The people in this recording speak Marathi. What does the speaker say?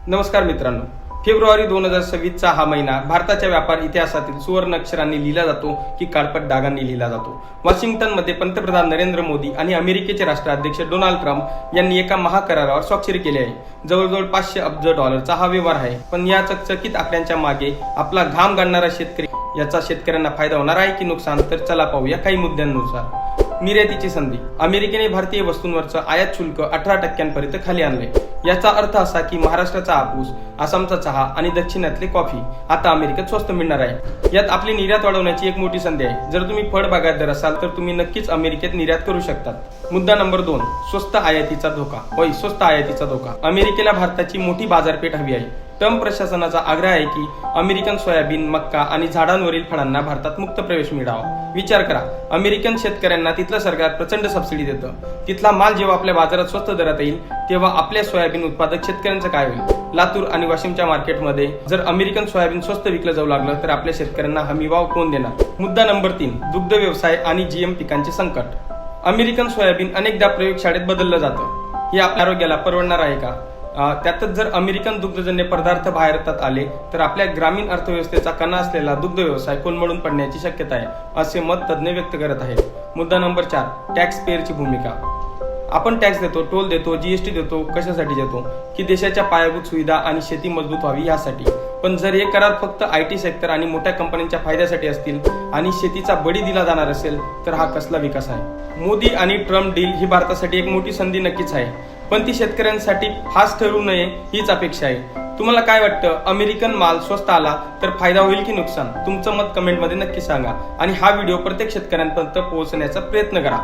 नमस्कार मित्रांनो, फेब्रुवारी 2026चा हा महिना भारताच्या व्यापार इतिहासातील सुवर्ण अक्षरांनी लिहिला जातो की काळपट डागांनी लिहिला जातो। वॉशिंग्टनमध्ये पंतप्रधान नरेंद्र मोदी आणि अमेरिकेचे राष्ट्राध्यक्ष डोनाल्ड ट्रम्प यांनी एका महाकरारावर स्वाक्षरी केली आहे। जवळजवळ 500 अब्ज डॉलरचा हा व्यवहार आहे। पण या चकचकीत आकड्यांच्या मागे आपला घाम गाळणारा शेतकरी, याचा शेतकऱ्यांना फायदा होणार आहे की नुकसान, तर चला पाहूया काही मुद्द्यांनुसार। निर्यातीची संधी। अमेरिकेने भारतीय वस्तूंवरचं आयात शुल्क 18% खाली आणले। याचा अर्थ असा की महाराष्ट्राचा हापूस, आसामचा चहा आणि दक्षिणातली कॉफी आता अमेरिकेत स्वस्त मिळणार आहे। यात आपली निर्यात वाढवण्याची एक मोठी संधी आहे। जर तुम्ही फळ बागायतदार असाल तर तुम्ही नक्कीच अमेरिकेत निर्यात करू शकतात। मुद्दा नंबर 2, स्वस्त आयातीचा धोका। होय, स्वस्त आयातीचा धोका। अमेरिकेला भारताची मोठी बाजारपेठ हवी आहे। ट्रम्प प्रशासनाचा आग्रह आहे की अमेरिकन सोयाबीन, मक्का आणि झाडांवरील फळांना भारतात मुक्त प्रवेश मिळावा। विचार करा, अमेरिकन शेतकऱ्यांना तिथलं सरकार प्रचंड सबसिडी देतं। तिथला माल जेव्हा आपल्या बाजारात स्वस्त दरात येईल तेव्हा आपल्या सोयाबीन उत्पादक शेतकऱ्यांचं काय होईल? लातूर आणि वाशिमच्या मार्केटमध्ये जर अमेरिकन सोयाबीन स्वस्त विकलं जाऊ लागलं तर आपल्या शेतकऱ्यांना हमीभाव कोण देणार? मुद्दा नंबर 3, दुग्ध व्यवसाय आणि जीएम पिकांचे संकट। अमेरिकन सोयाबीन अनेकदा प्रयोगशाळेत बदललं जातं। हे आपल्या आरोग्याला परवडणार आहे का? त्यातच जर अमेरिकन दुग्धजन्य पदार्थ भारतात आले तर आपल्या ग्रामीण अर्थव्यवस्थेचा कणा असलेला दुग्ध व्यवसाय कोलमडून पडण्याची शक्यता आहे, असे मत तज्ज्ञ व्यक्त करत आहेत। मुद्दा नंबर 4, टॅक्स पेअरची भूमिका। आपण टॅक्स देतो, टोल देतो, जीएसटी देतो, कशासाठी देतो? की देशाच्या पायाभूत सुविधा आणि शेती मजबूत व्हावी यासाठी। पण जर हे करार फक्त IT सेक्टर आणि मोठ्या कंपन्यांच्या फायद्यासाठी असतील आणि शेतीचा बळी दिला जाणार असेल तर हा कसला विकास आहे? मोदी आणि ट्रम्प डील ही भारतासाठी एक मोठी संधी नक्कीच आहे, पण ती शेतकऱ्यांसाठी फास्ट ठरू नये हीच अपेक्षा आहे। तुम्हाला काय वाटतं? अमेरिकन माल स्वस्त आला तर फायदा होईल की नुकसान? तुमचं मत कमेंटमध्ये नक्की सांगा आणि हा व्हिडिओ प्रत्येक शेतकऱ्यांपर्यंत पोहोचण्याचा प्रयत्न करा।